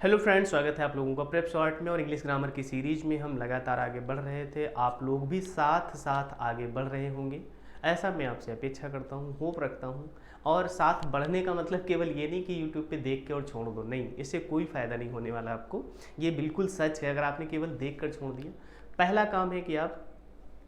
Hello friends, स्वागत है आप लोगों का प्रेप शॉर्ट में। और इंग्लिश ग्रामर की सीरीज में हम लगातार आगे बढ़ रहे थे। आप लोग भी साथ साथ आगे बढ़ रहे होंगे, ऐसा मैं आपसे अपेक्षा करता हूँ, होप रखता हूँ। और साथ बढ़ने का मतलब केवल ये नहीं कि यूट्यूब पे देख के और छोड़ दो, नहीं, इससे कोई फ़ायदा नहीं होने वाला आपको। ये बिल्कुल सच है। अगर आपने केवल देख कर छोड़ दिया, पहला काम है कि आप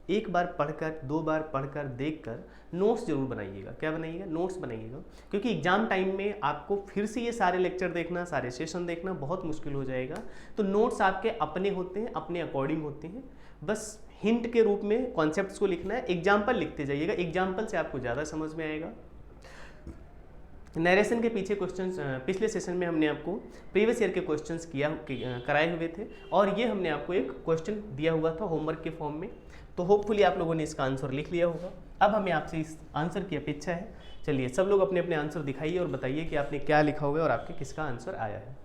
एक बार पढ़कर, दो बार पढ़कर, देखकर नोट्स जरूर बनाइएगा। क्या बनाइएगा? नोट्स बनाइएगा। क्योंकि एग्जाम टाइम में आपको फिर से ये सारे लेक्चर देखना, सारे सेशन देखना बहुत मुश्किल हो जाएगा। तो नोट्स आपके अपने होते हैं, अपने अकॉर्डिंग होते हैं। बस हिंट के रूप में कॉन्सेप्ट्स को लिखना है, एग्जाम्पल लिखते जाइएगा। एग्जाम्पल से आपको ज़्यादा समझ में आएगा। नरेशन के पीछे क्वेश्चंस पिछले सेशन में हमने आपको प्रीवियस ईयर के क्वेश्चंस कराए हुए थे, और ये हमने आपको एक क्वेश्चन दिया हुआ था होमवर्क के फॉर्म में। तो होपफुली आप लोगों ने इसका आंसर लिख लिया होगा। अब हमें आपसे इस आंसर की अपेक्षा है। चलिए सब लोग अपने अपने आंसर दिखाइए और बताइए कि आपने क्या लिखा हुआ है और आपके किसका आंसर आया है।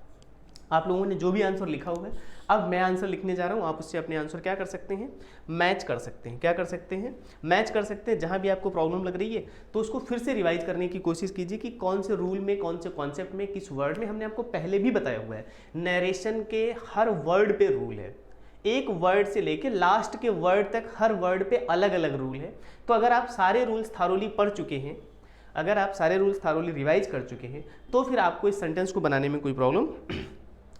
आप लोगों ने जो भी आंसर लिखा हुआ है, अब मैं आंसर लिखने जा रहा हूँ, आप उससे अपने आंसर क्या कर सकते हैं? मैच कर सकते हैं। क्या कर सकते हैं? मैच कर सकते हैं। जहाँ भी आपको प्रॉब्लम लग रही है तो उसको फिर से रिवाइज करने की कोशिश कीजिए कि कौन से रूल में, कौन से कॉन्सेप्ट में, किस वर्ड में। हमने आपको पहले भी बताया हुआ है, नरेशन के हर वर्ड पे रूल है। एक वर्ड से लेके लास्ट के वर्ड तक हर वर्ड पे अलग अलग रूल है। तो अगर आप सारे रूल्स थारोली पढ़ चुके हैं, अगर आप सारे रूल्स थारोली रिवाइज कर चुके हैं, तो फिर आपको इस सेंटेंस को बनाने में कोई प्रॉब्लम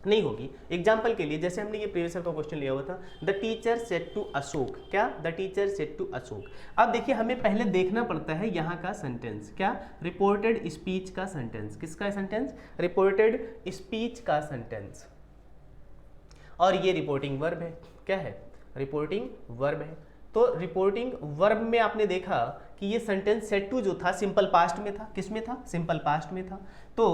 नहीं होगी। एग्जाम्पल के लिए, जैसे हमने ये प्रीवियस का क्वेश्चन लिया हुआ था, the teacher said to Ashok. क्या? The teacher said to Ashok. अब देखिए, हमें पहले देखना पड़ता है यहाँ का सेंटेंस। क्या? रिपोर्टेड स्पीच का सेंटेंस। किसका सेंटेंस? रिपोर्टेड स्पीच का सेंटेंस। और ये रिपोर्टिंग वर्ब है। क्या है? रिपोर्टिंग वर्ब है। तो रिपोर्टिंग वर्ब में आपने देखा कि ये सेंटेंस सेड टू जो था सिंपल पास्ट में था। किस में था? सिंपल पास्ट में था। तो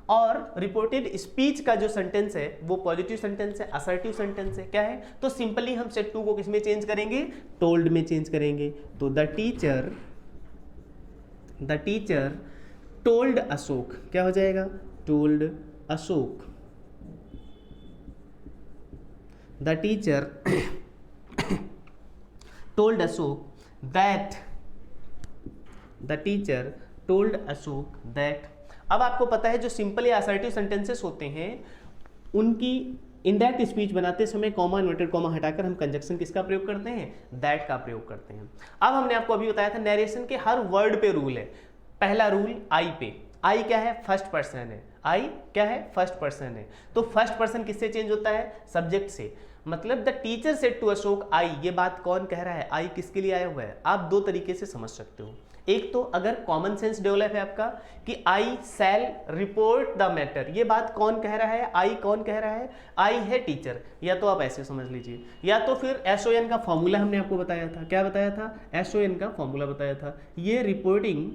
और रिपोर्टेड स्पीच का जो सेंटेंस है वो पॉजिटिव सेंटेंस है, असर्टिव सेंटेंस है। क्या है? तो सिंपली हम सेड टू को किस में चेंज करेंगे? टोल्ड में चेंज करेंगे। तो द टीचर टोल्ड अशोक। क्या हो जाएगा? Told Ashok. The teacher told Ashok that the teacher told Ashok that। अब आपको पता है जो सिंपल या असर्टिव सेंटेंसेस होते हैं उनकी इनडायरेक्ट स्पीच बनाते समय कॉमा, इन्वर्टेड कॉमा हटाकर हम कंजक्शन किसका प्रयोग करते हैं? दैट का प्रयोग करते हैं। अब हमने आपको अभी बताया था नरेशन के हर वर्ड पे रूल है। पहला रूल आई पे। आई क्या है? फर्स्ट पर्सन है। आई क्या है? फर्स्ट पर्सन है। तो फर्स्ट पर्सन किससे चेंज होता है? सब्जेक्ट से। मतलब the teacher said to Ashok I, ये बात कौन कह रहा है? आई किसके लिए आया हुआ है? आप दो तरीके से समझ सकते हो। एक तो अगर कॉमन सेंस डेवलप है आपका कि आई शैल रिपोर्ट द मैटर, ये बात कौन कह रहा है? आई कौन कह रहा है? आई है टीचर। या तो आप ऐसे समझ लीजिए, या तो फिर एसओएन का फॉर्मूला हमने आपको बताया था। क्या बताया था? एसओएन का फॉर्मूला बताया था। ये रिपोर्टिंग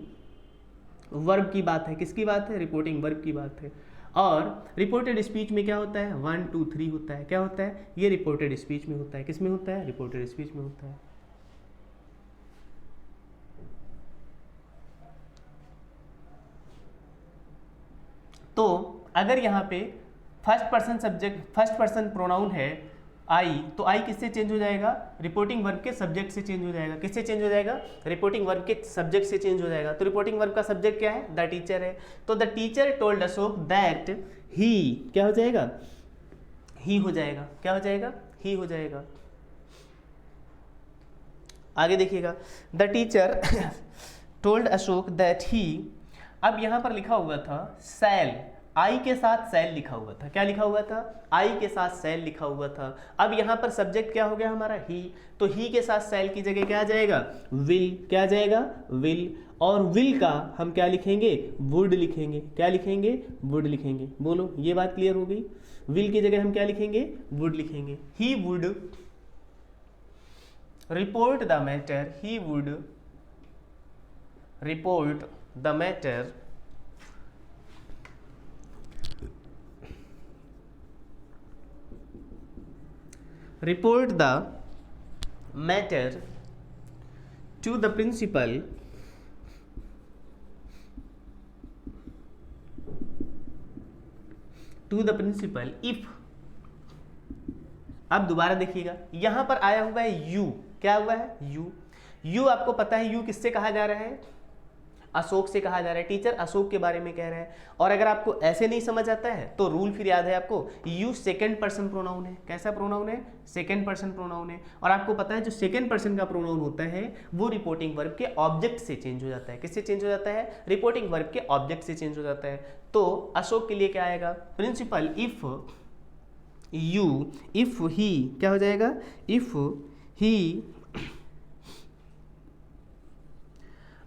वर्ब की बात है। किसकी बात है? रिपोर्टिंग वर्ब की बात है। और रिपोर्टेड स्पीच में क्या होता है? 1 2 3 होता है। क्या होता है? ये रिपोर्टेड स्पीच में होता है। किस में होता है? रिपोर्टेड स्पीच में होता है। तो अगर यहाँ पे first person subject, first person pronoun है आई, तो आई किससे चेंज हो जाएगा? रिपोर्टिंग वर्ब के सब्जेक्ट से चेंज हो जाएगा। किससे चेंज हो जाएगा? रिपोर्टिंग वर्ब के सब्जेक्ट से चेंज हो जाएगा। तो रिपोर्टिंग वर्ब का सब्जेक्ट क्या है? द टीचर है। तो the teacher told Ashok that ही, क्या हो जाएगा? ही हो जाएगा। क्या हो जाएगा? ही हो जाएगा। आगे देखिएगा, the teacher told Ashok that ही। अब यहां पर लिखा हुआ था सैल, आई के साथ सैल लिखा हुआ था। क्या लिखा हुआ था? आई के साथ सैल लिखा हुआ था। अब यहां पर सब्जेक्ट क्या हो गया हमारा? ही। तो ही के साथ सैल की जगह क्या आ जाएगा? विल। क्या आ जाएगा? विल। और विल का हम क्या लिखेंगे? वुड लिखेंगे। क्या लिखेंगे? वुड लिखेंगे। बोलो, ये बात क्लियर हो गई? विल की जगह हम क्या लिखेंगे? वुड लिखेंगे। He would report the matter, he would report the matter to the principal if। अब दोबारा देखिएगा, यहां पर आया हुआ है यू। क्या हुआ है? यू। यू आपको पता है यू किससे कहा जा रहा है? अशोक से कहा जा रहा है, टीचर अशोक के बारे में कह रहा है। और अगर आपको ऐसे नहीं समझ आता है तो रूल फिर याद है आपको, यूज सेकंड पर्सन प्रोनाउन है। कैसा प्रोनाउन है? सेकंड पर्सन प्रोनाउन है। और आपको पता है जो सेकंड पर्सन का प्रोनाउन होता है वो रिपोर्टिंग वर्ब के ऑब्जेक्ट से चेंज हो जाता है। किससे चेंज हो जाता है? रिपोर्टिंग वर्ब के ऑब्जेक्ट से चेंज हो जाता है। तो अशोक के लिए क्या आएगा? Principal if you, if he, क्या हो जाएगा? इफ ही,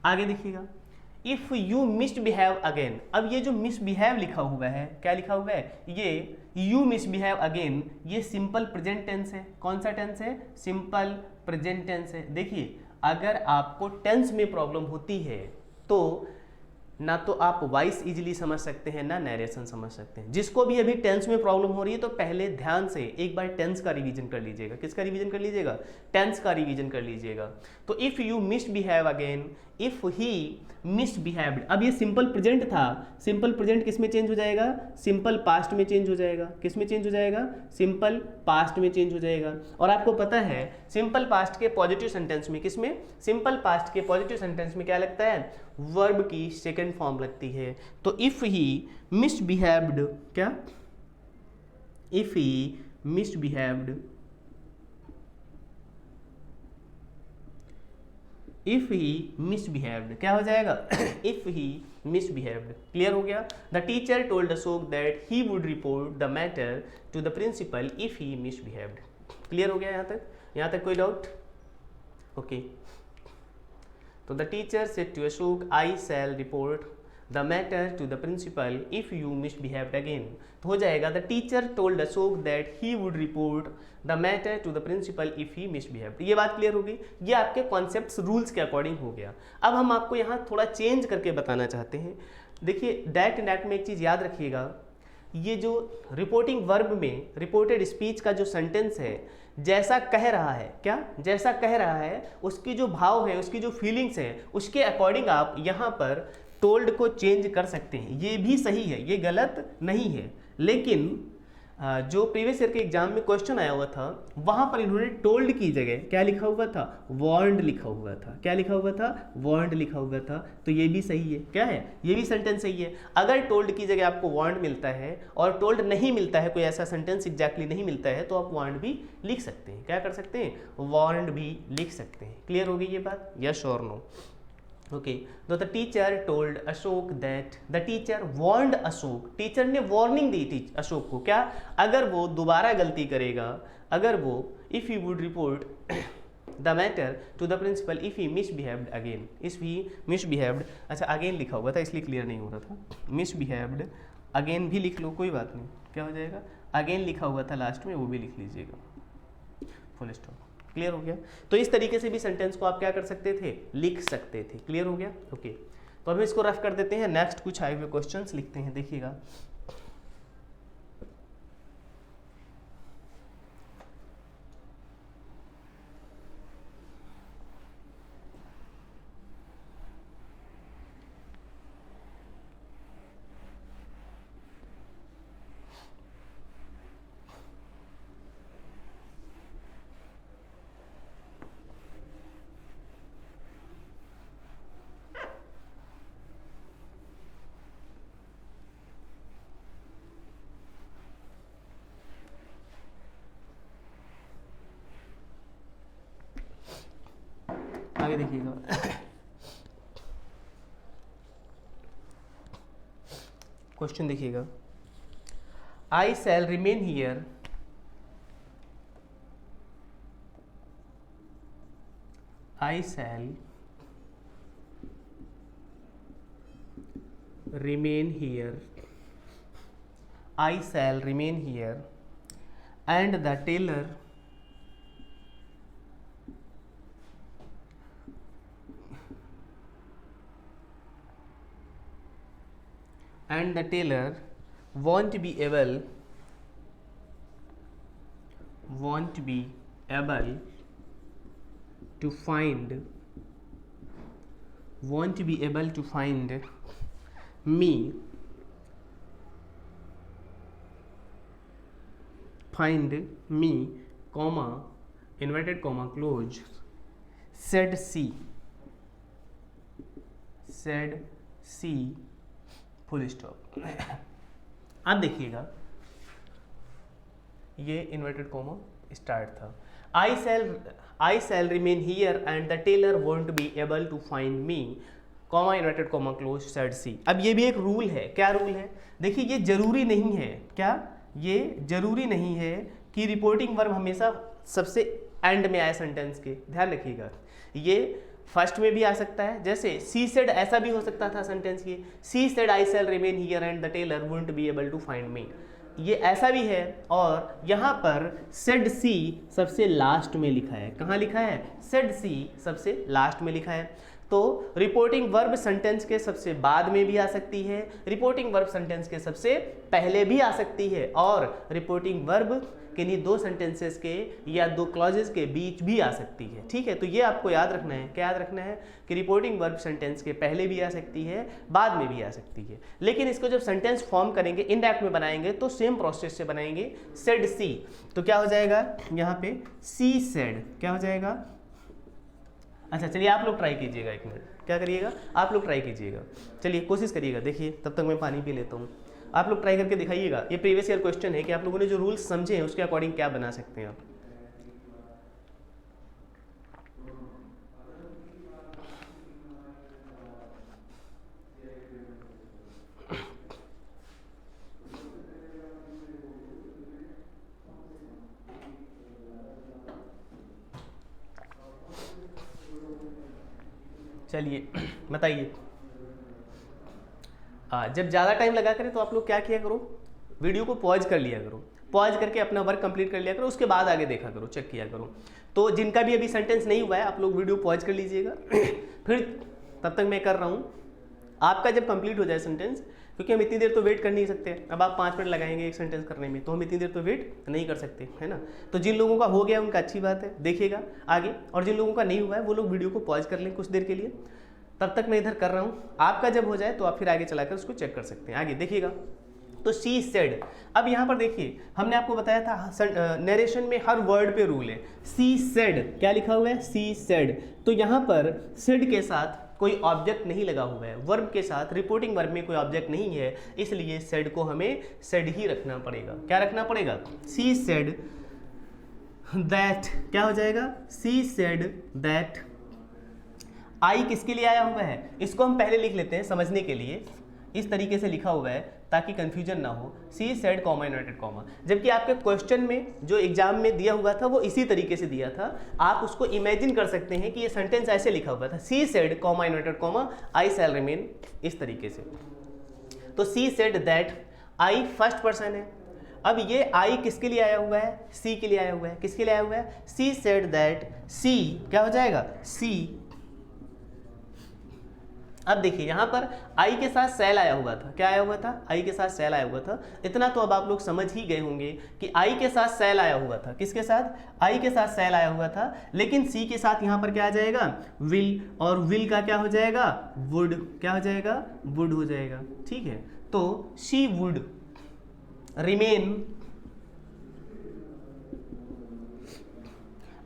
आगे देखिएगा, इफ यू मिसबिहेव अगेन। अब ये जो मिसबिहेव लिखा हुआ है, क्या लिखा हुआ है? ये यू मिसबिहेव अगेन, ये सिंपल प्रेजेंट टेंस है। कौन सा टेंस है? सिंपल प्रेजेंट टेंस है। देखिए अगर आपको टेंस में प्रॉब्लम होती है तो ना तो आप वॉइस इजीली समझ सकते हैं ना नरेशन समझ सकते हैं। जिसको भी अभी टेंस में प्रॉब्लम हो रही है तो पहले ध्यान से एक बार टेंस का रिवीजन कर लीजिएगा। किसका रिवीजन कर लीजिएगा? टेंस का रिवीजन कर लीजिएगा। तो if you misbehave again, if he misbehaved, अब ये सिंपल प्रेजेंट था, सिंपल प्रेजेंट किस में चेंज हो जाएगा? सिंपल पास्ट में चेंज हो जाएगा। किस में चेंज हो जाएगा? सिंपल पास्ट में चेंज हो जाएगा। और आपको पता है सिंपल पास्ट के पॉजिटिव सेंटेंस में, किस में? सिंपल पास्ट के पॉजिटिव सेंटेंस में क्या लगता है? वर्ब की सेकंड फॉर्म लगती है। तो इफ ही मिसबिहेव्ड, क्या? If he misbehaved, if he misbehaved, क्या हो जाएगा? If he misbehaved. क्लियर हो गया? The teacher told Ashok that he would report the matter to the principal if he misbehaved. Clear हो गया यहाँ तक? यहाँ तक कोई डाउट? ओके। तो the teacher said to Ashok, I shall report the matter to the principal if you misbehaved again. तो हो जाएगा the teacher told Ashok that he would report the matter to the principal if he misbehaved. ये बात clear होगी? ये आपके concepts rules के according हो गया। अब हम आपको यहाँ थोड़ा चेंज करके बताना चाहते हैं। देखिए दैट एंड एट में एक चीज़ याद रखिएगा, ये जो रिपोर्टिंग वर्ब में रिपोर्टेड स्पीच का जो सेंटेंस है, जैसा कह रहा है, क्या? जैसा कह रहा है उसकी जो भाव है, उसकी जो फीलिंग्स है, उसके अकॉर्डिंग आप यहाँ पर टोल्ड को चेंज कर सकते हैं। ये भी सही है, ये गलत नहीं है। लेकिन जो प्रीवियस ईयर के एग्जाम में क्वेश्चन आया हुआ था वहाँ पर इन्होंने टोल्ड की जगह क्या लिखा हुआ था? वार्न्ड लिखा हुआ था। क्या लिखा हुआ था? वार्न्ड लिखा हुआ था। तो ये भी सही है। क्या है? ये भी सेंटेंस सही है। अगर टोल्ड की जगह आपको वार्न्ड मिलता है और टोल्ड नहीं मिलता है, कोई ऐसा सेंटेंस एग्जैक्टली नहीं मिलता है, तो आप वार्न्ड भी लिख सकते हैं। क्या कर सकते हैं? वार्न्ड भी लिख सकते हैं। क्लियर हो गई ये बात? यस और नो? ओके। तो the teacher told Ashok that, the teacher warned Ashok, teacher ने वार्निंग दी अशोक को, क्या? अगर वो दोबारा गलती करेगा, अगर वो if you would report the matter to the principal if he misbehaved again, if he misbehaved, अच्छा अगेन लिखा हुआ था इसलिए क्लियर नहीं हो रहा था, मिसबिहेव्ड अगेन भी लिख लो कोई बात नहीं। क्या हो जाएगा? अगेन लिखा हुआ था लास्ट में, वो भी लिख लीजिएगा, फुल स्टॉप। क्लियर हो गया? तो इस तरीके से भी सेंटेंस को आप क्या कर सकते थे? लिख सकते थे। क्लियर हो गया? ओके। तो अब इसको रफ कर देते हैं, नेक्स्ट कुछ आए हुए क्वेश्चंस लिखते हैं, देखिएगा। आगे देखिएगा। क्वेश्चन देखिएगा, I shall remain here, I shall remain here, I shall remain here, and the tailor won't be able to find me, comma, inverted comma, close, said she, said she full stop. अब देखिएगा ये inverted comma start था, I shall remain here and the tailor won't be able to find me, comma inverted comma close said she. अब ये भी एक rule है, क्या रूल है? देखिए ये जरूरी नहीं है, क्या ये जरूरी नहीं है कि रिपोर्टिंग वर्ब हमेशा सबसे एंड में आए सेंटेंस के, ध्यान रखिएगा। ये फर्स्ट में भी आ सकता है, जैसे सी सेड ऐसा भी हो सकता था सेंटेंस के, she said I shall remain here and the tailor won't be able to find me, ये ऐसा भी है। और यहाँ पर सेड सी सबसे लास्ट में लिखा है, कहाँ लिखा है? सेड सी सबसे लास्ट में लिखा है। तो रिपोर्टिंग वर्ब सेंटेंस के सबसे बाद में भी आ सकती है, रिपोर्टिंग वर्ब सेंटेंस के सबसे पहले भी आ सकती है, और रिपोर्टिंग वर्ब किन्हीं दो सेंटेंसेस के या दो क्लॉजेस के बीच भी आ सकती है। ठीक है, तो ये आपको याद रखना है, क्या याद रखना है कि रिपोर्टिंग वर्ब सेंटेंस के पहले भी आ सकती है, बाद में भी आ सकती है। लेकिन इसको जब सेंटेंस फॉर्म करेंगे, इनडायरेक्ट में बनाएंगे, तो सेम प्रोसेस से बनाएंगे। सेड सी, तो क्या हो जाएगा यहाँ पे? सी सेड, क्या हो जाएगा? अच्छा चलिए आप लोग ट्राई कीजिएगा, एक मिनट, क्या करिएगा? आप लोग ट्राई कीजिएगा, चलिए कोशिश करिएगा, देखिए तब तक मैं पानी पी लेता हूँ। आप लोग ट्राई करके दिखाइएगा। ये प्रीवियस ईयर क्वेश्चन है कि आप लोगों ने जो रूल्स समझे हैं उसके अकॉर्डिंग क्या बना सकते हैं आप। चलिए बताइए। जब ज़्यादा टाइम लगा करें तो आप लोग क्या किया करो, वीडियो को पॉज कर लिया करो, पॉज करके अपना वर्क कंप्लीट कर लिया करो, उसके बाद आगे देखा करो, चेक किया करो। तो जिनका भी अभी सेंटेंस नहीं हुआ है आप लोग वीडियो पॉज कर लीजिएगा फिर तब तक मैं कर रहा हूँ, आपका जब कंप्लीट हो जाए सेंटेंस, क्योंकि हम इतनी देर तो वेट कर नहीं सकते। अब आप 5 मिनट लगाएंगे एक सेंटेंस करने में, तो हम इतनी देर तो वेट नहीं कर सकते, है ना। तो जिन लोगों का हो गया उनका अच्छी बात है, देखिएगा आगे, और जिन लोगों का नहीं हुआ है वो लोग वीडियो को पॉज कर लें कुछ देर के लिए। तब तक मैं इधर कर रहा हूँ, आपका जब हो जाए तो आप फिर आगे चलाकर उसको चेक कर सकते हैं। आगे देखिएगा, तो सी सेड। अब यहाँ पर देखिए हमने आपको बताया था नरेशन में हर वर्ड पे रूल है। सी सेड, क्या लिखा हुआ है? She said. तो यहाँ पर सेड के साथ कोई ऑब्जेक्ट नहीं लगा हुआ है, वर्ब के साथ, रिपोर्टिंग वर्ब में कोई ऑब्जेक्ट नहीं है, इसलिए सेड को हमें सेड ही रखना पड़ेगा। क्या रखना पड़ेगा? सी सेड दैट, क्या हो जाएगा? She said that. आई किसके लिए आया हुआ है? इसको हम पहले लिख लेते हैं समझने के लिए, इस तरीके से लिखा हुआ है ताकि कंफ्यूजन ना हो। सी सेड कॉमा इन्वर्टेड कॉमा, जबकि आपके क्वेश्चन में जो एग्जाम में दिया हुआ था वो इसी तरीके से दिया था। आप उसको इमेजिन कर सकते हैं कि ये सेंटेंस ऐसे लिखा हुआ था, she said comma inverted comma I shall remain, इस तरीके से। तो she said that, I first person है। अब ये आई किसके लिए आया हुआ है? सी के लिए आया हुआ है। किसके लिए आया हुआ है? सी सेड दैट सी, क्या हो जाएगा? सी। अब देखिए यहाँ पर आई के साथ सेल आया हुआ था, क्या आया हुआ था? आई के साथ सेल आया हुआ था। इतना तो अब आप लोग समझ ही गए होंगे कि आई के साथ सेल आया हुआ था। किसके साथ? आई के साथ सेल आया हुआ था। लेकिन सी के साथ यहाँ पर क्या आ जाएगा? विल, और विल का क्या हो जाएगा? वुड। क्या हो जाएगा? वुड हो जाएगा। ठीक है, तो शी वुड रिमेन।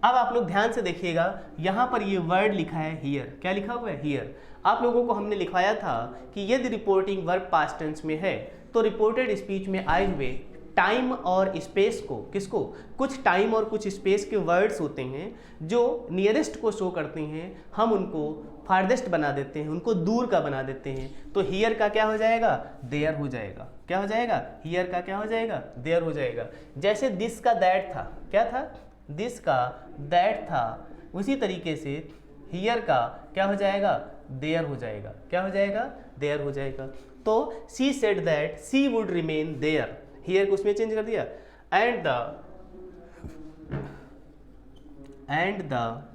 अब आप लोग ध्यान से देखिएगा, यहाँ पर ये वर्ड लिखा है हियर, क्या लिखा हुआ है? हियर। आप लोगों को हमने लिखवाया था कि यदि रिपोर्टिंग वर्ब पास्ट टेंस में है तो रिपोर्टेड स्पीच में आए हुए टाइम और स्पेस को, किसको? कुछ टाइम और कुछ स्पेस के वर्ड्स होते हैं जो नियरेस्ट को शो करते हैं, हम उनको फारदेस्ट बना देते हैं, उनको दूर का बना देते हैं। तो हियर का क्या हो जाएगा? देयर हो जाएगा। क्या हो जाएगा? हियर का क्या हो जाएगा? देयर हो जाएगा। जैसे दिस का दैट था, क्या था? दिस का दैट था, उसी तरीके से हियर का क्या हो जाएगा? देयर हो जाएगा। क्या हो जाएगा? देयर हो जाएगा। तो she said that she would remain there, here को उसमें चेंज कर दिया, and the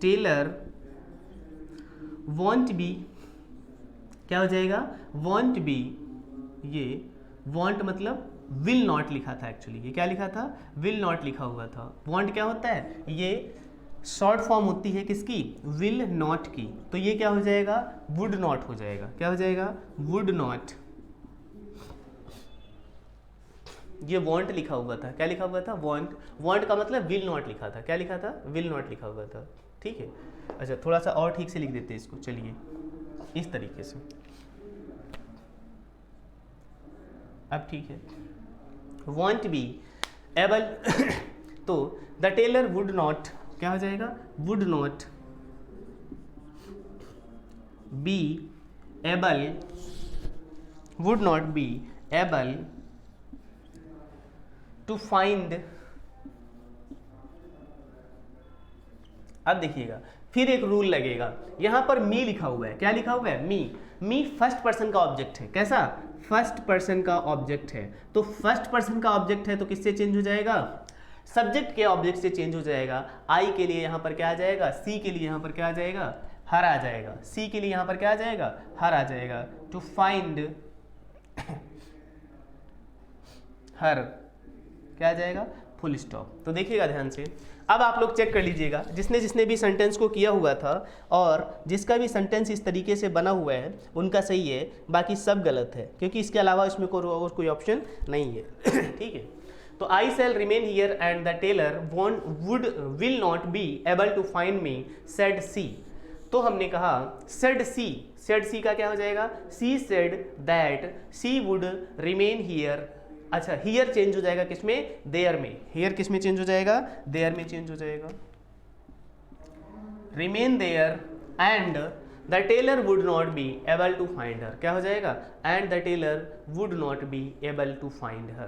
tailor won't be, क्या हो जाएगा? वॉन्ट बी, ये वॉन्ट मतलब विल नॉट लिखा था, एक्चुअली ये क्या लिखा था? विल नॉट लिखा हुआ था। वॉन्ट क्या होता है? ये शॉर्ट फॉर्म होती है किसकी? विल नॉट की। तो ये क्या हो जाएगा? वुड नॉट हो जाएगा। क्या हो जाएगा? Would not. ये वॉन्ट लिखा हुआ था, क्या लिखा हुआ था? वॉन्ट। वॉन्ट का मतलब विल नॉट लिखा था, क्या लिखा था? विल नॉट लिखा हुआ था। ठीक है। अच्छा, थोड़ा सा और ठीक से लिख देते हैं इसको, चलिए इस तरीके से। अब ठीक है, वॉन्ट बी एबल तो द टेलर वुड नॉट, क्या हो जाएगा, would not be able, would not be able to find. अब देखिएगा फिर एक रूल लगेगा, यहां पर मी लिखा हुआ है, क्या लिखा हुआ है, मी। मी फर्स्ट पर्सन का ऑब्जेक्ट है, कैसा, फर्स्ट पर्सन का ऑब्जेक्ट है। तो फर्स्ट पर्सन का ऑब्जेक्ट है तो किससे चेंज हो जाएगा, सब्जेक्ट के ऑब्जेक्ट से चेंज हो जाएगा। आई के लिए यहां पर क्या आ जाएगा, सी के लिए यहां पर क्या आ जाएगा, हर आ जाएगा। सी के लिए यहां पर क्या आ जाएगा, हर आ जाएगा। टू फाइंड हर, क्या आ जाएगा, फुल स्टॉप। तो देखिएगा ध्यान से, अब आप लोग चेक कर लीजिएगा, जिसने जिसने भी सेंटेंस को किया हुआ था और जिसका भी सेंटेंस इस तरीके से बना हुआ है उनका सही है, बाकी सब गलत है, क्योंकि इसके अलावा इसमें और कोई ऑप्शन नहीं है। ठीक है, तो I shall remain here and the tailor would will not be able to find me said she. तो हमने कहा सेड सी, सेड सी का क्या हो जाएगा, she said that she would remain here. अच्छा, हियर चेंज हो जाएगा किसमें, देयर में। हियर किसमें चेंज हो जाएगा, देयर में चेंज हो जाएगा। Remain there and the tailor would not be able to find her, क्या हो जाएगा, and the tailor would not be able to find her.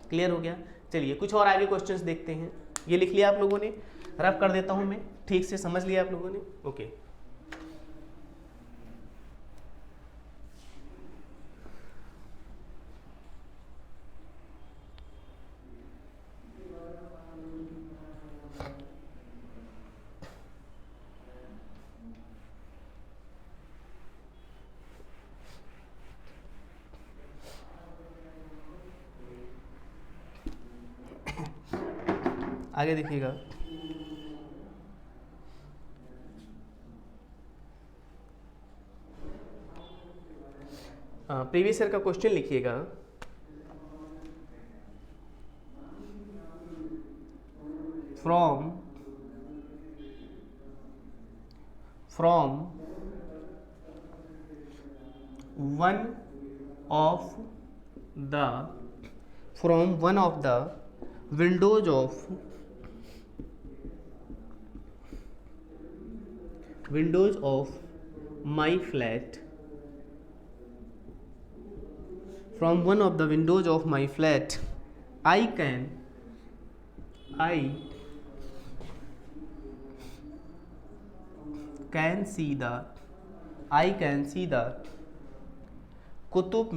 Clear हो गया। चलिए कुछ और आगे क्वेश्चंस देखते हैं। ये लिख लिया आप लोगों ने, रफ कर देता हूं मैं, ठीक से समझ लिया आप लोगों ने, ओके। आगे देखिएगा, प्रीवियस ईयर का क्वेश्चन लिखिएगा। From one of the windows of my flat, from one of the windows of my flat I can see the Qutub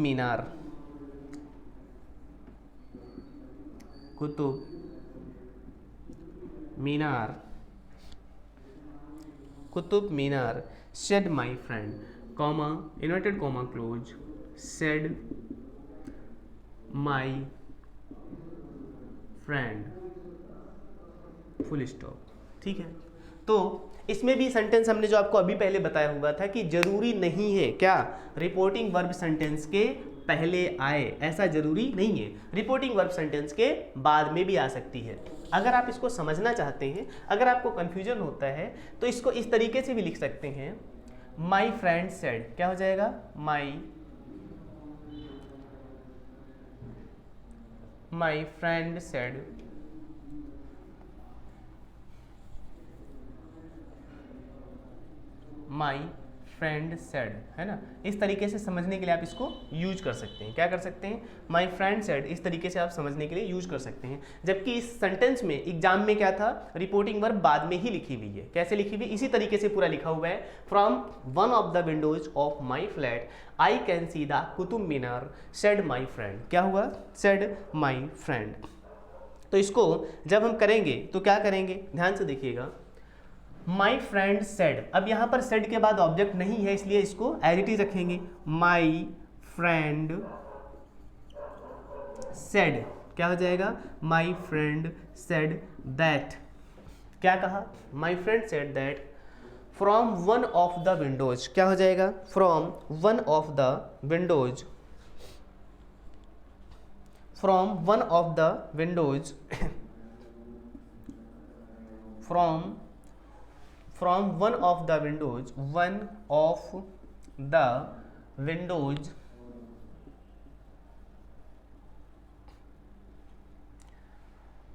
Minar, said my friend, comma, inverted comma close, said my friend, full stop. ठीक है, तो इसमें भी sentence हमने जो आपको अभी पहले बताया हुआ था कि जरूरी नहीं है, क्या, रिपोर्टिंग वर्ब सेंटेंस के पहले आए, ऐसा जरूरी नहीं है, रिपोर्टिंग वर्ब सेंटेंस के बाद में भी आ सकती है। अगर आप इसको समझना चाहते हैं, अगर आपको कंफ्यूजन होता है तो इसको इस तरीके से भी लिख सकते हैं, माई फ्रेंड सेड, क्या हो जाएगा, माई फ्रेंड सेड, माई फ्रेंड सेड, है ना। इस तरीके से समझने के लिए आप इसको यूज कर सकते हैं, क्या कर सकते हैं, माई फ्रेंड सेड, इस तरीके से आप समझने के लिए यूज कर सकते हैं। जबकि इस सेंटेंस में एग्जाम में क्या था, रिपोर्टिंग वर्ब बाद में ही लिखी हुई है। कैसे लिखी हुई, इसी तरीके से पूरा लिखा हुआ है, from one of the windows of my flat I can see the Qutub Minar said my friend, क्या हुआ, सेड माई फ्रेंड। तो इसको जब हम करेंगे तो क्या करेंगे, ध्यान से देखिएगा, माई फ्रेंड सेड, अब यहां पर सेड के बाद ऑब्जेक्ट नहीं है इसलिए इसको एज इट इज रखेंगे, माई फ्रेंड सेड, क्या हो जाएगा, माई फ्रेंड सेड दैट, क्या कहा, माई friend said that from one of the Windows, क्या हो जाएगा, from one of the Windows, from one of the Windows from one of the windows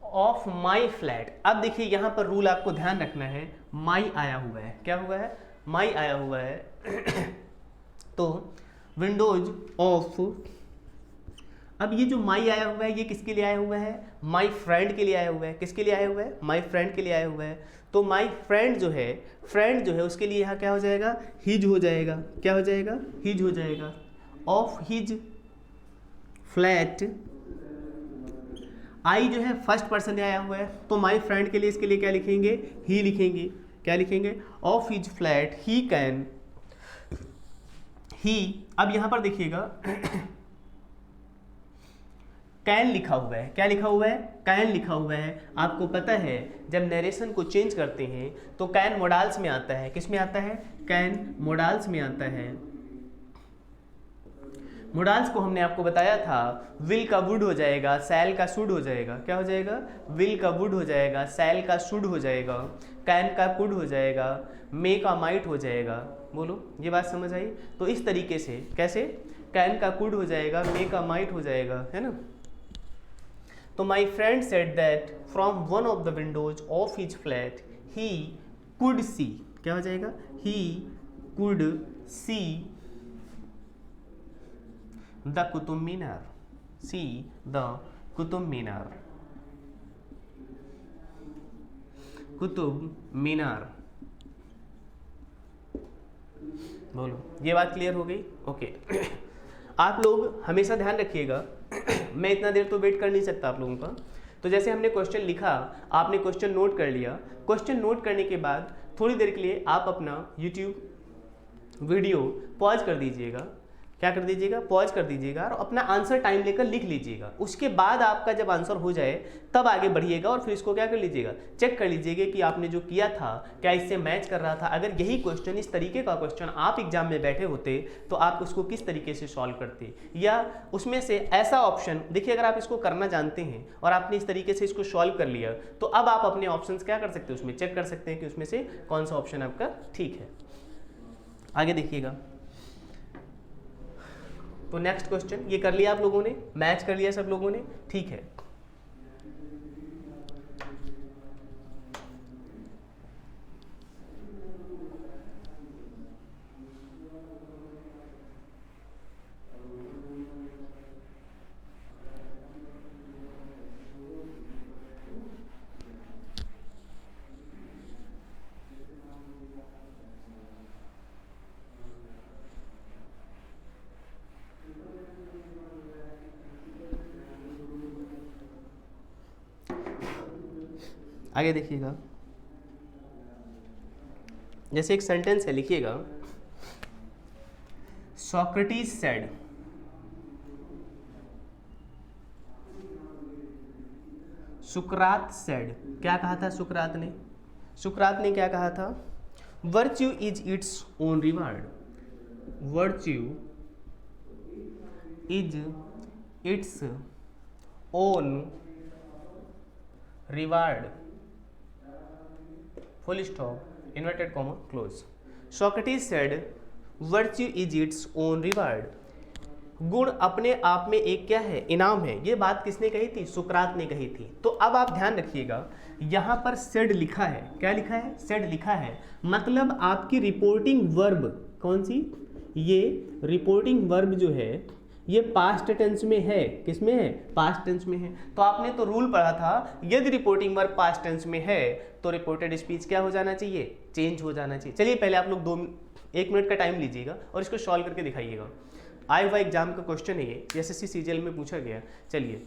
of my flat. अब देखिए यहां पर रूल आपको ध्यान रखना है, माई आया हुआ है, क्या हुआ है, माई आया हुआ है तो विंडोज ऑफ, अब ये जो माई आया हुआ है ये किसके लिए आया हुआ है, माई फ्रेंड के लिए आया हुआ है। किसके लिए आया हुआ है, माई फ्रेंड के लिए आया हुआ है। तो माई फ्रेंड जो है उसके लिए यहाँ क्या हो जाएगा, हिज हो जाएगा। क्या हो जाएगा, हिज हो जाएगा। ऑफ हिज फ्लैट, आई जो है फर्स्ट पर्सन आया हुआ है, तो माई फ्रेंड के लिए इसके लिए क्या लिखेंगे, ही लिखेंगे। क्या लिखेंगे, of his flat he can, he, अब यहां पर देखिएगा कैन लिखा हुआ है। क्या लिखा हुआ है, कैन लिखा हुआ है। आपको पता है जब नरेशन को चेंज करते हैं तो कैन मोडाल्स में आता है। किस में आता है, कैन मोडाल्स में आता है। मोडाल्स को हमने आपको बताया था, विल का वुड हो जाएगा, सैल का शुड हो जाएगा। क्या हो जाएगा, विल का वुड हो जाएगा, सैल का शुड हो जाएगा, कैन का कुड हो जाएगा, मे का माइट हो जाएगा। बोलो ये बात समझ आई। तो इस तरीके से कैसे, कैन का कुड हो जाएगा, मे का माइट हो जाएगा, है ना। तो my friend said that from one of the windows of his flat he could see, क्या हो जाएगा, he could see the Qutub Minar, see the Qutub Minar, Qutub Minar. बोलो ये बात क्लियर हो गई, ओके। आप लोग हमेशा ध्यान रखिएगा मैं इतना देर तो वेट कर नहीं सकता आप लोगों का। तो जैसे हमने क्वेश्चन लिखा, आपने क्वेश्चन नोट कर लिया। क्वेश्चन नोट करने के बाद थोड़ी देर के लिए आप अपना YouTube वीडियो पॉज कर दीजिएगा। क्या कर दीजिएगा, पॉज कर दीजिएगा और अपना आंसर टाइम लेकर लिख लीजिएगा। उसके बाद आपका जब आंसर हो जाए तब आगे बढ़िएगा और फिर इसको क्या कर लीजिएगा, चेक कर लीजिएगा कि आपने जो किया था क्या इससे मैच कर रहा था। अगर यही क्वेश्चन, इस तरीके का क्वेश्चन आप एग्जाम में बैठे होते तो आप उसको किस तरीके से सॉल्व करते, या उसमें से ऐसा ऑप्शन देखिए, अगर आप इसको करना जानते हैं और आपने इस तरीके से इसको सॉल्व कर लिया तो अब आप अपने ऑप्शंस क्या कर सकते हैं, उसमें चेक कर सकते हैं कि उसमें से कौन सा ऑप्शन आपका ठीक है। आगे देखिएगा। तो नेक्स्ट क्वेश्चन ये कर लिया आप लोगों ने, मैच कर लिया सब लोगों ने, ठीक है। आगे देखिएगा, जैसे एक सेंटेंस है, लिखिएगा सोक्रेटिस सेड, सुकरात सेड, क्या कहा था सुकरात ने, सुकरात ने क्या कहा था, virtue is its own reward, virtue is its own reward, full stop, inverted comma close. Socrates said virtue is its own reward, गुण अपने आप में एक क्या है, इनाम है। ये बात किसने कही थी, सुकरात ने कही थी। तो अब आप ध्यान रखिएगा, यहां पर सेड लिखा है, क्या लिखा है, सेड लिखा है, मतलब आपकी रिपोर्टिंग वर्ब कौन सी, ये रिपोर्टिंग वर्ब जो है ये पास्ट टेंस में है। किस में है, पास्ट टेंस में है। तो आपने तो रूल पढ़ा था, यदि रिपोर्टिंग वर्ब पास्ट टेंस में है तो रिपोर्टेड स्पीच क्या हो जाना चाहिए, चेंज हो जाना चाहिए। चलिए पहले आप लोग 1 मिनट का टाइम लीजिएगा और इसको सॉल्व करके दिखाइएगा। आया हुआ एग्जाम का क्वेश्चन है ये, एसएससी सीजीएल में पूछा गया। चलिए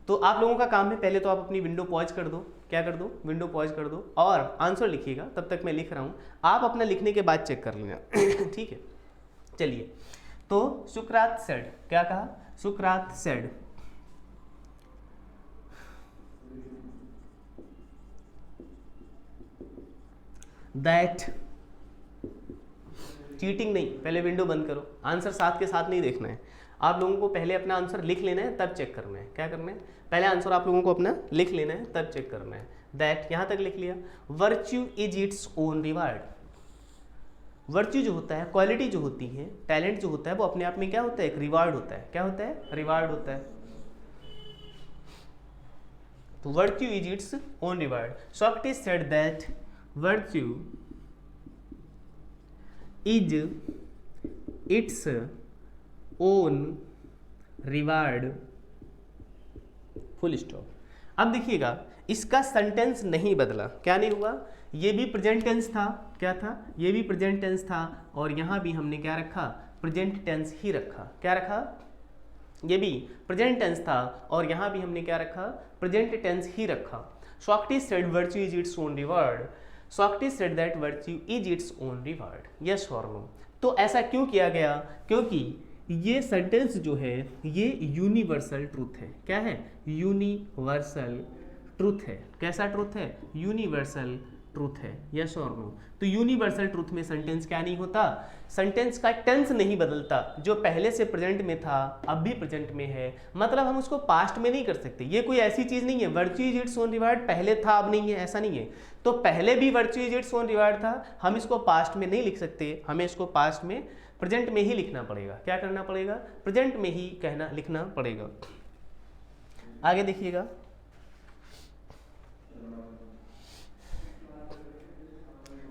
तो आप लोगों का काम है, पहले तो आप अपनी विंडो पॉज कर दो, क्या कर दो, विंडो पॉज कर दो और आंसर लिखिएगा। तब तक मैं लिख रहा हूँ, आप अपना लिखने के बाद चेक कर लेना ठीक है। चलिए तो सुकरात सेड, क्या कहा, सुकरात सेड दैट, चीटिंग नहीं, पहले विंडो बंद करो, आंसर साथ के साथ नहीं देखना है। आप लोगों को पहले अपना आंसर लिख लेना है तब चेक करना है। क्या करना है, पहले आंसर आप लोगों को अपना लिख लेना है तब चेक करना है। दैट, यहाँ तक लिख लिया, virtue is its own reward. Virtue जो होता है, क्वालिटी जो होती है, टैलेंट जो होता है, वो अपने आप में क्या होता है, एक रिवार्ड होता है। क्या होता है, रिवार्ड होता है। तो virtue is its own reward. Socrates said that virtue is its own reward, full stop. अब देखिएगा, इसका सेंटेंस नहीं बदला। क्या नहीं हुआ, ये भी प्रेजेंट टेंस था, क्या था, ये भी प्रेजेंट टेंस था, और यहाँ भी हमने क्या रखा, प्रेजेंट टेंस ही रखा। क्या रखा, ये भी प्रेजेंट टेंस था, और यहाँ भी हमने क्या रखा, प्रेजेंट टेंस ही रखा। Socrates said virtue is its own reward. Socrates said that virtue is its own reward, yes और नो। तो ऐसा क्यों किया गया, क्योंकि ये सेंटेंस जो है ये यूनिवर्सल ट्रूथ है। क्या है, यूनिवर्सल ट्रूथ है। कैसा ट्रूथ है, यूनिवर्सल ट्रूथ है, यस और नो। तो यूनिवर्सल ट्रूथ में सेंटेंस क्या नहीं होता, सेंटेंस का टेंस नहीं बदलता। जो पहले से प्रेजेंट में था अब भी प्रेजेंट में है, मतलब हम उसको पास्ट में नहीं कर सकते। ये कोई ऐसी चीज नहीं है virtue is its own reward पहले था अब नहीं है, ऐसा नहीं है। तो पहले भी virtue is its own reward था, हम इसको पास्ट में नहीं लिख सकते, हमें इसको पास्ट में, प्रेजेंट में ही लिखना पड़ेगा। क्या करना पड़ेगा, प्रेजेंट में ही लिखना पड़ेगा। आगे देखिएगा,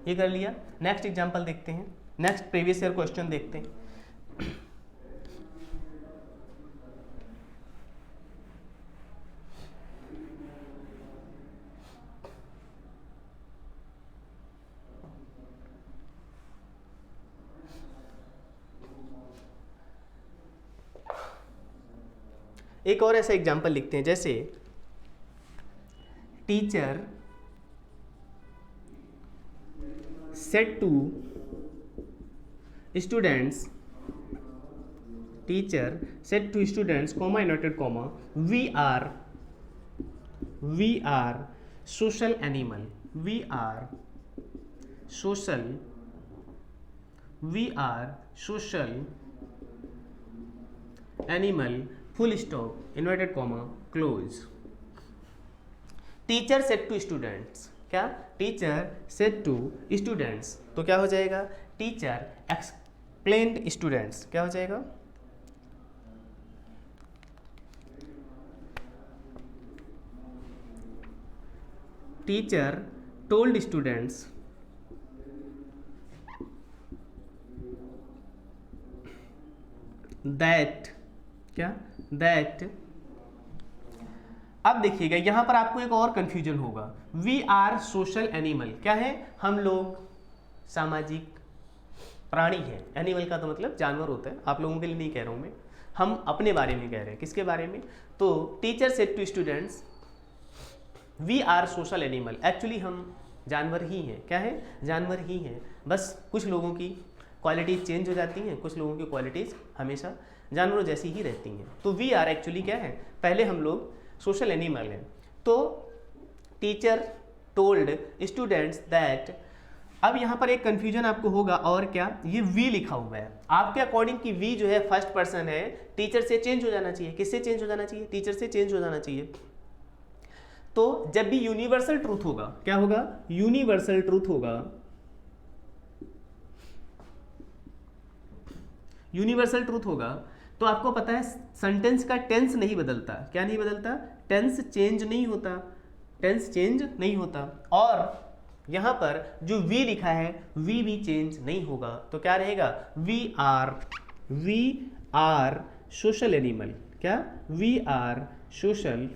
ये कर लिया। नेक्स्ट एग्जांपल देखते हैं, नेक्स्ट प्रीवियस ईयर क्वेश्चन देखते हैं। एक और ऐसा एग्जांपल लिखते हैं, जैसे teacher said to students, teacher said to students, comma inverted comma, we are social animal, we are social animal, full stop, inverted comma, close। Teacher said to students, क्या, teacher said to students, तो क्या हो जाएगा, teacher explained students. क्या हो जाएगा, teacher told students that, क्या, that. अब देखिएगा यहां पर आपको एक और कंफ्यूजन होगा, वी आर सोशल एनिमल, क्या है, हम लोग सामाजिक प्राणी हैं। एनिमल का तो मतलब जानवर होता है, आप लोगों के लिए नहीं कह रहा हूं मैं, हम अपने बारे में कह रहे हैं। किसके बारे में, तो teacher said to students we are social animal, actually हम जानवर ही हैं। क्या है, जानवर ही हैं, बस कुछ लोगों की क्वालिटीज चेंज हो जाती हैं, कुछ लोगों की क्वालिटीज हमेशा जानवरों जैसी ही रहती हैं। तो वी आर एक्चुअली क्या है, पहले हम लोग सोशल एनिमल है। तो टीचर टोल्ड स्टूडेंट्स दैट, अब यहाँ पर एक कंफ्यूजन आपको होगा, और क्या, ये वी लिखा हुआ है आपके अकॉर्डिंग कि वी जो है फर्स्ट पर्सन है, टीचर से चेंज हो जाना चाहिए। किससे चेंज हो जाना चाहिए, टीचर से चेंज हो जाना चाहिए। तो जब भी यूनिवर्सल ट्रूथ होगा, क्या होगा, यूनिवर्सल ट्रूथ होगा, यूनिवर्सल ट्रूथ होगा, तो आपको पता है सेंटेंस का टेंस नहीं बदलता। क्या नहीं बदलता, टेंस चेंज नहीं होता, टेंस चेंज नहीं होता। और यहां पर जो वी लिखा है वी भी चेंज नहीं होगा। तो क्या रहेगा, वी आर सोशल एनिमल, क्या, we are social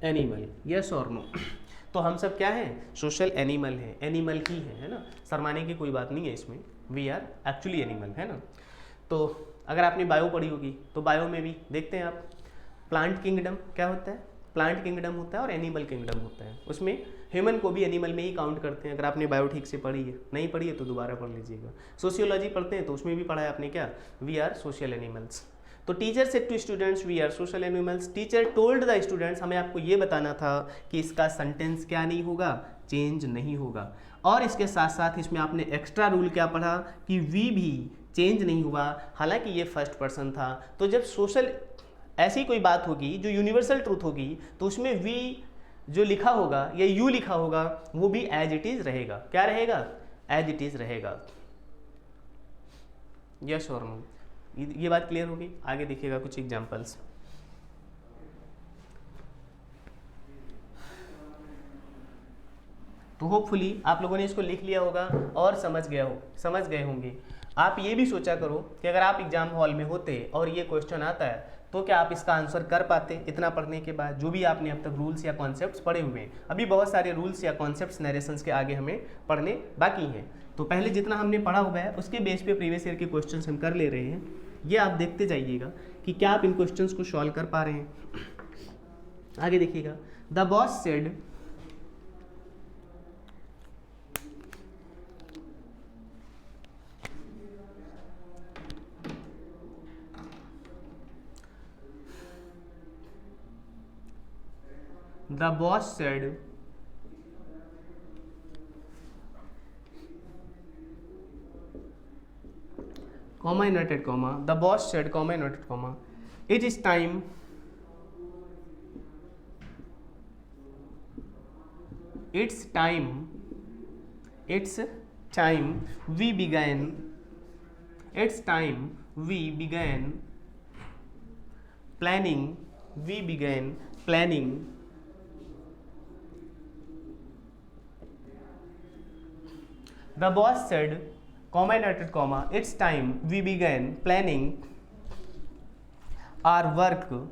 animal, yes और नो। तो हम सब क्या हैं, सोशल एनिमल हैं, एनिमल ही है ना, शर्माने की कोई बात नहीं है इसमें, वी आर एक्चुअली एनिमल, है ना। तो अगर आपने बायो पढ़ी होगी तो बायो में भी देखते हैं आप, प्लांट किंगडम क्या होता है, प्लांट किंगडम होता है और एनिमल किंगडम होता है। उसमें ह्यूमन को भी एनिमल में ही काउंट करते हैं। अगर आपने बायो ठीक से पढ़ी है, नहीं पढ़ी है तो दोबारा पढ़ लीजिएगा। सोशियोलॉजी पढ़ते हैं तो उसमें भी पढ़ा है आपने, क्या, वी आर सोशल एनिमल्स। तो teacher said to students we are social animals, teacher told the students, हमें आपको ये बताना था कि इसका सेंटेंस क्या नहीं होगा, चेंज नहीं होगा। और इसके साथ साथ इसमें आपने एक्स्ट्रा रूल क्या पढ़ा कि वी भी चेंज नहीं हुआ, हालांकि ये फर्स्ट पर्सन था। तो जब सोशल ऐसी कोई बात होगी जो यूनिवर्सल ट्रूथ होगी तो उसमें वी जो लिखा होगा या यू लिखा होगा वो भी एज इट इज रहेगा। क्या रहेगा? एज इट इज रहेगा। यस और नो? ये बात क्लियर होगी? आगे देखिएगा कुछ एग्जांपल्स। तो होपफुली आप लोगों ने इसको लिख लिया होगा और समझ गए होंगे। आप ये भी सोचा करो कि अगर आप एग्जाम हॉल में होते और ये क्वेश्चन आता है तो क्या आप इसका आंसर कर पाते इतना पढ़ने के बाद, जो भी आपने अब तक रूल्स या कॉन्सेप्ट्स पढ़े हुए हैं। अभी बहुत सारे रूल्स या कॉन्सेप्ट्स नरेशंस के आगे हमें पढ़ने बाकी हैं। तो पहले जितना हमने पढ़ा हुआ है उसके बेस पे प्रीवियस ईयर के क्वेश्चंस हम कर ले रहे हैं। ये आप देखते जाइएगा कि क्या आप इन क्वेश्चंस को सॉल्व कर पा रहे हैं। आगे देखिएगा, the boss said The boss said comma inverted comma, the boss said comma inverted comma, it is time it's time we began planning The boss said, comma inverted comma, it's time we began planning our work,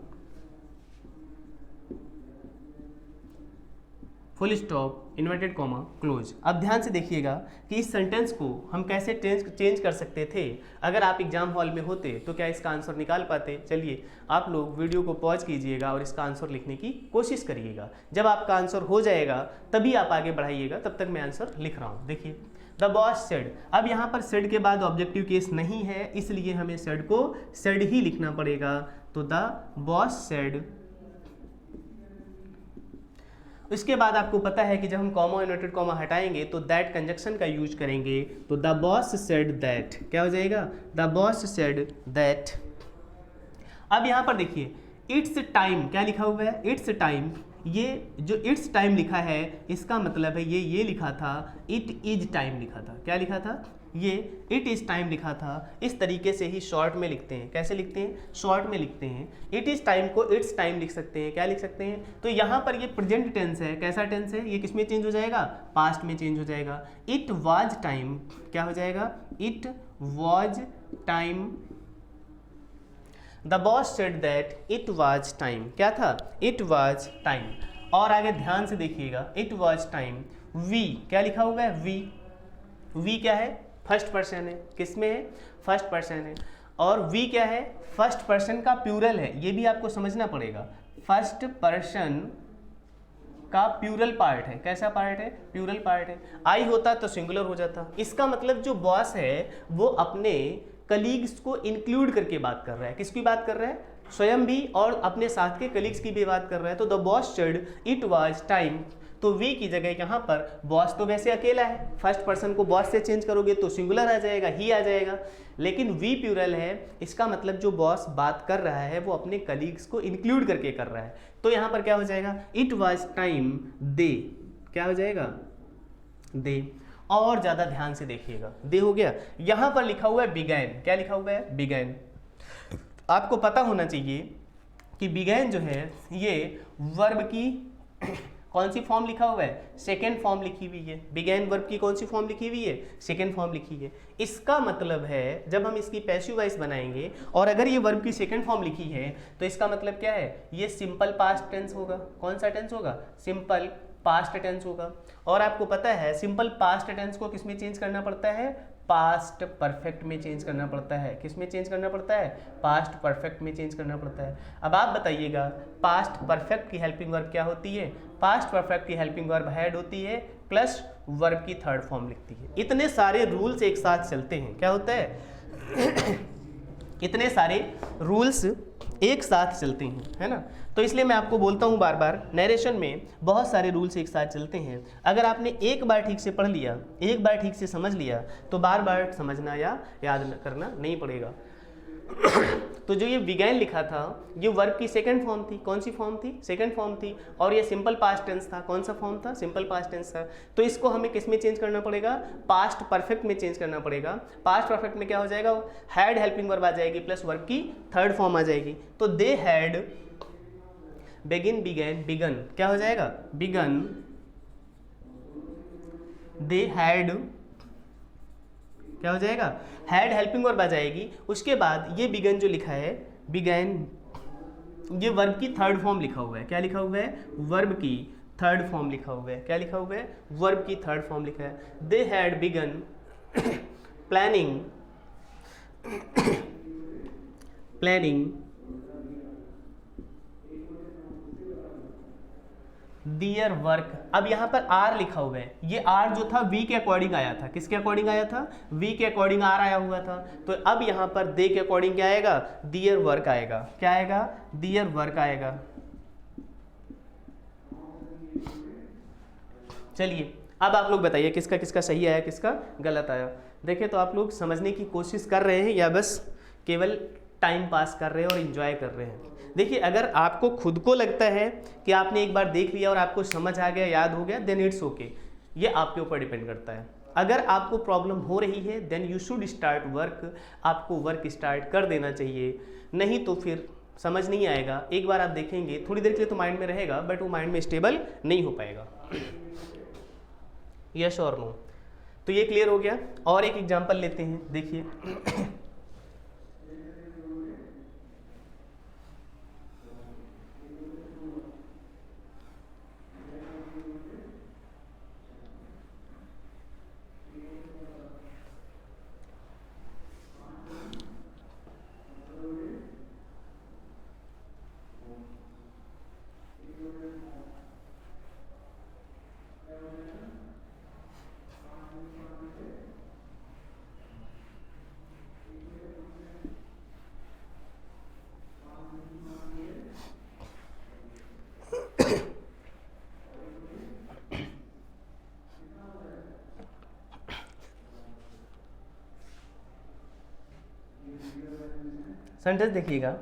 full stop inverted comma close. अब ध्यान से देखिएगा कि इस sentence को हम कैसे change कर सकते थे। अगर आप एग्जाम हॉल में होते तो क्या इसका आंसर निकाल पाते? चलिए आप लोग वीडियो को पॉज कीजिएगा और इसका आंसर लिखने की कोशिश करिएगा। जब आपका आंसर हो जाएगा तभी आप आगे बढ़ाइएगा, तब तक मैं आंसर लिख रहा हूँ। देखिए, द बॉस सेड, अब यहाँ पर सेड के बाद ऑब्जेक्टिव केस नहीं है, इसलिए हमें सेड को सेड ही लिखना पड़ेगा। तो द बॉस सेड, इसके बाद आपको पता है कि जब हम कॉमा इन्वर्टेड कॉमा हटाएंगे तो दैट कंजक्शन का यूज करेंगे। तो द बॉस सेड दैट, क्या हो जाएगा? The boss said that. अब यहाँ पर देखिए, इट्स टाइम क्या लिखा हुआ है? It's time. ये जो इट्स टाइम लिखा है इसका मतलब है ये लिखा था, इट इज टाइम लिखा था। क्या लिखा था? ये इट इज़ टाइम लिखा था। इस तरीके से ही शॉर्ट में लिखते हैं। कैसे लिखते हैं? शॉर्ट में लिखते हैं। इट इज़ टाइम को इट्स टाइम लिख सकते हैं। क्या लिख सकते हैं? तो यहाँ पर ये प्रेजेंट टेंस है। कैसा टेंस है? ये किस में चेंज हो जाएगा? पास्ट में चेंज हो जाएगा। इट वाज टाइम, क्या हो जाएगा? It was time. The boss said that it was time. क्या था? It was time. और आगे ध्यान से देखिएगा, इट वाज टाइम। वी क्या लिखा हुआ है? वी क्या है? फर्स्ट पर्सन है। किस में है? फर्स्ट पर्सन है। और वी क्या है? फर्स्ट पर्सन का प्लूरल है। ये भी आपको समझना पड़ेगा। फर्स्ट पर्सन का प्लूरल पार्ट है। कैसा पार्ट है? प्लूरल पार्ट है। आई होता तो सिंगुलर हो जाता। इसका मतलब जो बॉस है वो अपने कलीग्स को इंक्लूड करके बात कर रहा है। किसकी बात कर रहा है? स्वयं भी और अपने साथ के कलीग्स की भी बात कर रहा है। तो the boss said it was time. तो वी की जगह यहाँ पर बॉस तो वैसे अकेला है, फर्स्ट पर्सन को बॉस से चेंज करोगे तो सिंगुलर आ जाएगा, ही आ जाएगा। लेकिन वी प्लूरल है, इसका मतलब जो बॉस बात कर रहा है वो अपने कलीग्स को इंक्लूड करके कर रहा है। तो यहाँ पर क्या हो जाएगा? इट वाज टाइम दे। क्या हो जाएगा? दे। और ज़्यादा ध्यान से देखिएगा, दे हो गया। यहाँ पर लिखा हुआ है बिगैन। क्या लिखा हुआ है? बिगैन। आपको पता होना चाहिए कि बिगैन जो है ये वर्ब की कौन सी फॉर्म लिखा हुआ है? सेकेंड फॉर्म लिखी हुई है। बिगैन वर्ब की कौन सी फॉर्म लिखी हुई है? सेकेंड फॉर्म लिखी है। इसका मतलब है जब हम इसकी पैसिव वॉइस बनाएंगे और अगर ये वर्ब की सेकेंड फॉर्म लिखी है तो इसका मतलब क्या है? ये सिंपल पास्ट टेंस होगा। कौन सा टेंस होगा? सिंपल पास्ट टेंस होगा। और आपको पता है सिंपल पास्ट टेंस को किस में चेंज करना पड़ता है? पास्ट परफेक्ट में चेंज करना पड़ता है। किस में चेंज करना पड़ता है? पास्ट परफेक्ट में चेंज करना पड़ता है। अब आप बताइएगा पास्ट परफेक्ट की हेल्पिंग वर्ब क्या होती है? पास्ट परफेक्ट की हेल्पिंग वर्ब हैड होती है प्लस वर्ब की थर्ड फॉर्म लिखती है। इतने सारे रूल्स एक साथ चलते हैं। क्या होता है? इतने सारे रूल्स एक साथ चलते हैं, है ना। तो इसलिए मैं आपको बोलता हूँ बार बार, नरेशन में बहुत सारे रूल्स एक साथ चलते हैं। अगर आपने एक बार ठीक से पढ़ लिया, एक बार ठीक से समझ लिया तो बार बार समझना या याद करना नहीं पड़ेगा। तो जो ये बिगैन लिखा था ये वर्ब की सेकंड फॉर्म थी। कौन सी फॉर्म थी? सेकंड फॉर्म थी। और ये सिंपल पास्ट टेंस था। कौन सा फॉर्म था? सिंपल पास्ट टेंस था। तो इसको हमें किस में चेंज करना पड़ेगा? पास्ट परफेक्ट में चेंज करना पड़ेगा। पास्ट परफेक्ट में क्या हो जाएगा? हैड हेल्पिंग वर्ब आ जाएगी प्लस वर्ब की थर्ड फॉर्म आ जाएगी। तो they had, begin, began, begun, क्या हो जाएगा? बिगन, दे हैड, क्या हो जाएगा? हैड हेल्पिंग वर्ब आ जाएगी। उसके बाद ये बिगन जो लिखा है, बिगैन, ये वर्ब की थर्ड फॉर्म लिखा हुआ है। क्या लिखा हुआ है? वर्ब की थर्ड फॉर्म लिखा हुआ है। क्या लिखा हुआ है? वर्ब की थर्ड फॉर्म लिखा है। They had begun planning planning their work. अब यहाँ पर आर लिखा हुआ है। ये आर जो था वी के अकॉर्डिंग आया था। किसके अकॉर्डिंग आया था? वी के अकॉर्डिंग आर आया हुआ था। तो अब यहाँ पर दे के अकॉर्डिंग क्या आएगा? दियर वर्क आएगा। क्या आएगा? दियर वर्क आएगा। चलिए अब आप लोग बताइए किसका किसका सही आया, किसका गलत आया। देखिए तो आप लोग समझने की कोशिश कर रहे हैं या बस केवल टाइम पास कर रहे हैं और एंजॉय कर रहे हैं? देखिए अगर आपको खुद को लगता है कि आपने एक बार देख लिया और आपको समझ आ गया, याद हो गया, देन इट्स ओके। ये आपके ऊपर डिपेंड करता है। अगर आपको प्रॉब्लम हो रही है then you should start work. आपको वर्क स्टार्ट कर देना चाहिए, नहीं तो फिर समझ नहीं आएगा। एक बार आप देखेंगे थोड़ी देर के लिए तो माइंड में रहेगा बट वो माइंड में स्टेबल नहीं हो पाएगा। यस और नो? तो ये क्लियर हो गया। और एक एग्जांपल लेते हैं, देखिए सेंटेंस देखिएगा,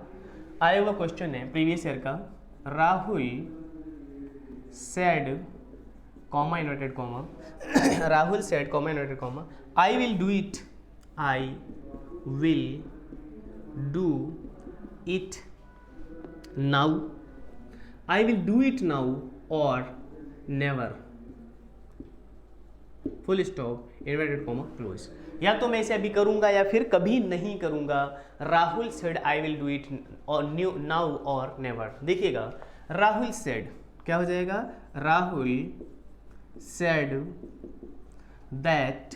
आया हुआ क्वेश्चन है प्रीवियस ईयर का। Rahul said comma inverted comma Rahul said comma inverted comma I will do it, I will do it now, I will do it now और never, full stop, inverted comma close. या तो मैं इसे अभी करूंगा या फिर कभी नहीं करूंगा। Rahul said I will do it और नाउ और नेवर। देखिएगा राहुल सेड क्या हो जाएगा? Rahul said that.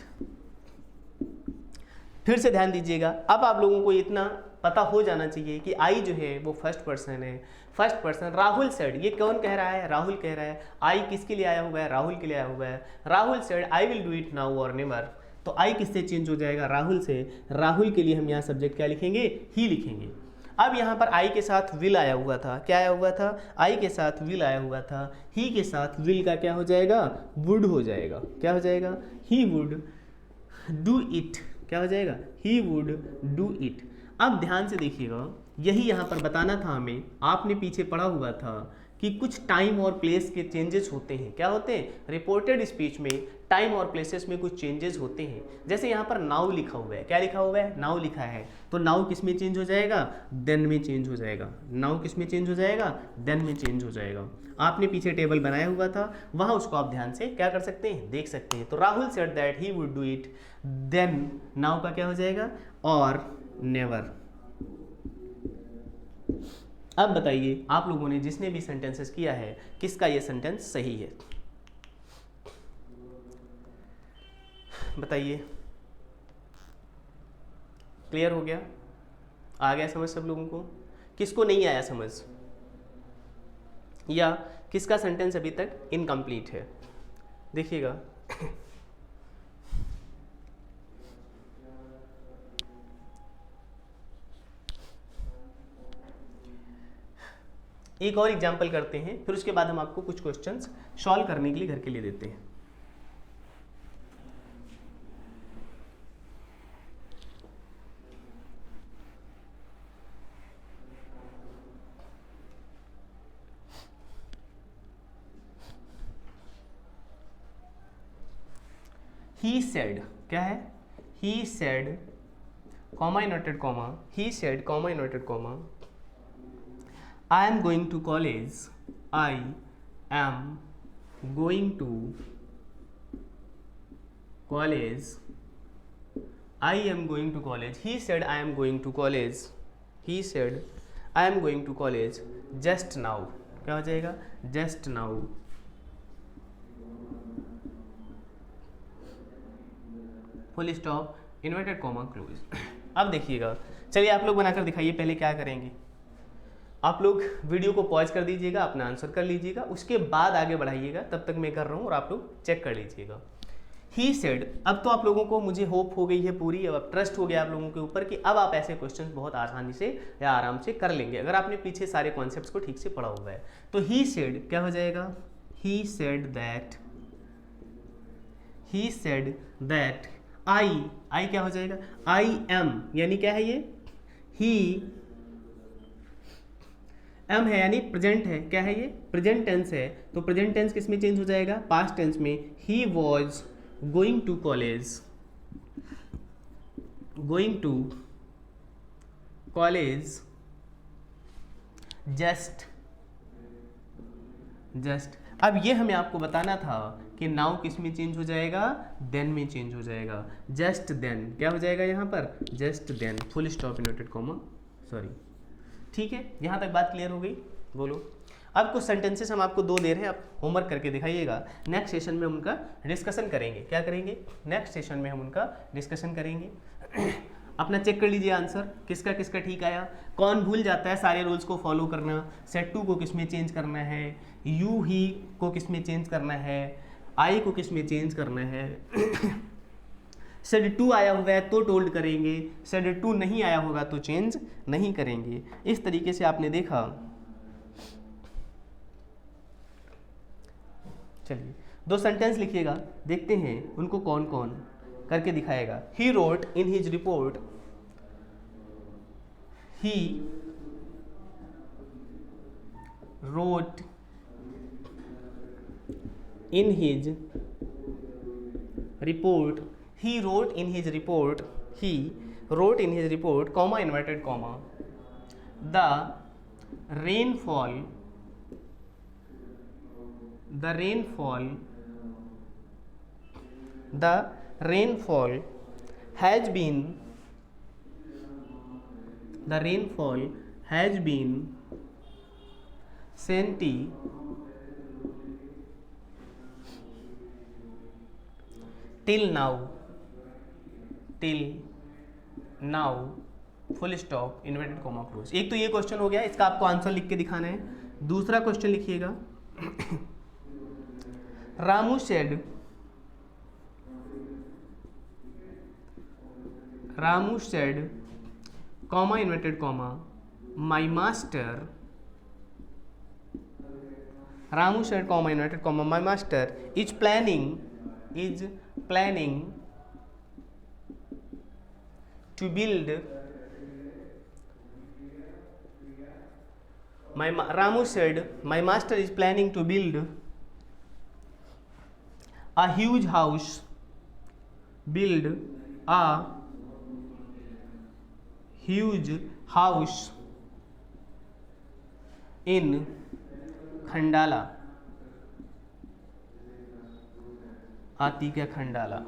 फिर से ध्यान दीजिएगा, अब आप लोगों को इतना पता हो जाना चाहिए कि आई जो है वो फर्स्ट पर्सन है। फर्स्ट पर्सन राहुल सेड, ये कौन कह रहा है? राहुल कह रहा है। आई किसके लिए आया हुआ है? राहुल के लिए आया हुआ है। Rahul said I will do it now और नेवर। तो आई किससे चेंज हो जाएगा? राहुल से। राहुल के लिए हम यहाँ सब्जेक्ट क्या लिखेंगे? ही लिखेंगे। अब यहाँ पर आई के साथ विल आया हुआ था। क्या आया हुआ था? आई के साथ विल आया हुआ था। ही के साथ विल का क्या हो जाएगा? वुड हो जाएगा। क्या हो जाएगा? ही वुड डू इट। क्या हो जाएगा? ही वुड डू इट। अब ध्यान से देखिएगा, यही यहाँ पर बताना था हमें। आपने पीछे पढ़ा हुआ था कि कुछ टाइम और प्लेस के चेंजेस होते हैं। क्या होते हैं? रिपोर्टेड स्पीच में टाइम और प्लेसेस में कुछ चेंजेस होते हैं। जैसे यहाँ पर नाउ लिखा हुआ है। क्या लिखा हुआ है? नाउ लिखा है। तो नाउ किस में चेंज हो जाएगा? देन में चेंज हो जाएगा। नाउ किस में चेंज हो जाएगा? देन में चेंज हो जाएगा। आपने पीछे टेबल बनाया हुआ था, वहाँ उसको आप ध्यान से क्या कर सकते हैं? देख सकते हैं। तो Rahul said that he would do it, then now का क्या हो जाएगा? और नेवर। अब बताइए आप लोगों ने जिसने भी सेंटेंसेस किया है किसका ये सेंटेंस सही है? बताइए। क्लियर हो गया? आ गया समझ सब लोगों को? किसको नहीं आया समझ? या किसका सेंटेंस अभी तक इनकम्प्लीट है? देखिएगा एक और एग्जाम्पल करते हैं, फिर उसके बाद हम आपको कुछ क्वेश्चंस सॉल्व करने के लिए घर के लिए देते हैं। ही सेड, क्या है, he said comma inverted comma, he said comma inverted comma, I am going to college, I am going to college, I am going to college. He said I am going to college. He said I am going to college just now. क्या हो जाएगा, just now. Full stop, inverted comma, close. अब देखिएगा, चलिए आप लोग बनाकर दिखाइए। पहले क्या करेंगे, आप लोग वीडियो को पॉज कर दीजिएगा, अपना आंसर कर लीजिएगा, उसके बाद आगे बढ़ाइएगा। तब तक मैं कर रहा हूँ और आप लोग चेक कर लीजिएगा। ही सेड, अब तो आप लोगों को, मुझे होप हो गई है पूरी, अब ट्रस्ट हो गया आप लोगों के ऊपर कि अब आप ऐसे क्वेश्चंस बहुत आसानी से या आराम से कर लेंगे अगर आपने पीछे सारे कॉन्सेप्ट्स को ठीक से पढ़ा हुआ है। तो ही सेड क्या हो जाएगा, he said that, he said that आई क्या हो जाएगा, आई एम, यानी क्या है ये, ही एम है यानी प्रेजेंट है, क्या है ये, प्रेजेंट टेंस है। तो प्रेजेंट टेंस किस में चेंज हो जाएगा, पास्ट टेंस में। He was going to college, going to college just, अब ये हमें आपको बताना था कि नाउ किस में चेंज हो जाएगा, देन में चेंज हो जाएगा। जस्ट देन क्या हो जाएगा यहाँ पर, just then, full stop inverted comma, sorry. ठीक है, यहाँ तक बात क्लियर हो गई, बोलो। अब कुछ सेंटेंसेस हम आपको 2 दे रहे हैं, आप होमवर्क करके दिखाइएगा। नेक्स्ट सेशन में हम उनका डिस्कशन करेंगे। क्या करेंगे, नेक्स्ट सेशन में हम उनका डिस्कशन करेंगे। अपना चेक कर लीजिए आंसर, किसका किसका ठीक आया। कौन भूल जाता है सारे रूल्स को फॉलो करना, सेट टू को किस में चेंज करना है, यू ही को किस में चेंज करना है, आई को किस में चेंज करना है। सेड टू आया हुआ है तो टोल्ड करेंगे, सेड टू नहीं आया होगा तो चेंज नहीं करेंगे। इस तरीके से आपने देखा। चलिए 2 सेंटेंस लिखिएगा, देखते हैं उनको कौन कौन करके दिखाएगा। He wrote in his report, he wrote in his report, he wrote in his report, he wrote in his report, comma inverted comma, the rainfall has been senti till now, full stop inverted comma close. एक तो ये question हो गया, इसका आपको answer लिख के दिखाना है। दूसरा क्वेश्चन लिखिएगा, Ramu said comma inverted comma, my master, Ramu said comma inverted comma, my master is planning to build, Ramu said my master is planning to build a huge house, in Khandala, हाथी का खंडाला,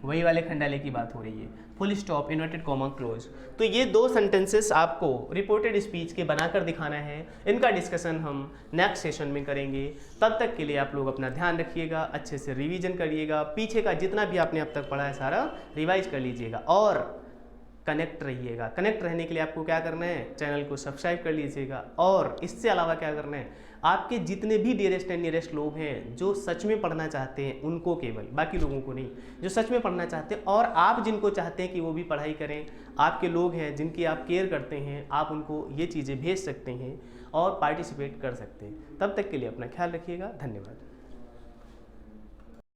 वही वाले खंडाले की बात हो रही है। Full stop inverted comma close. तो ये 2 सेंटेंसेस आपको रिपोर्टेड स्पीच के बनाकर दिखाना है। इनका डिस्कशन हम नेक्स्ट सेशन में करेंगे। तब तक के लिए आप लोग अपना ध्यान रखिएगा, अच्छे से रिवीजन करिएगा, पीछे का जितना भी आपने अब तक पढ़ा है सारा रिवाइज कर लीजिएगा और कनेक्ट रहिएगा। कनेक्ट रहने के लिए आपको क्या करना है, चैनल को सब्सक्राइब कर लीजिएगा। और इससे अलावा क्या करना है, आपके जितने भी डियरेस्ट एंड नियरेस्ट लोग हैं जो सच में पढ़ना चाहते हैं उनको केवल, बाकी लोगों को नहीं, जो सच में पढ़ना चाहते हैं और आप जिनको चाहते हैं कि वो भी पढ़ाई करें, आपके लोग हैं जिनकी आप केयर करते हैं, आप उनको ये चीज़ें भेज सकते हैं और पार्टिसिपेट कर सकते हैं। तब तक के लिए अपना ख्याल रखिएगा। धन्यवाद।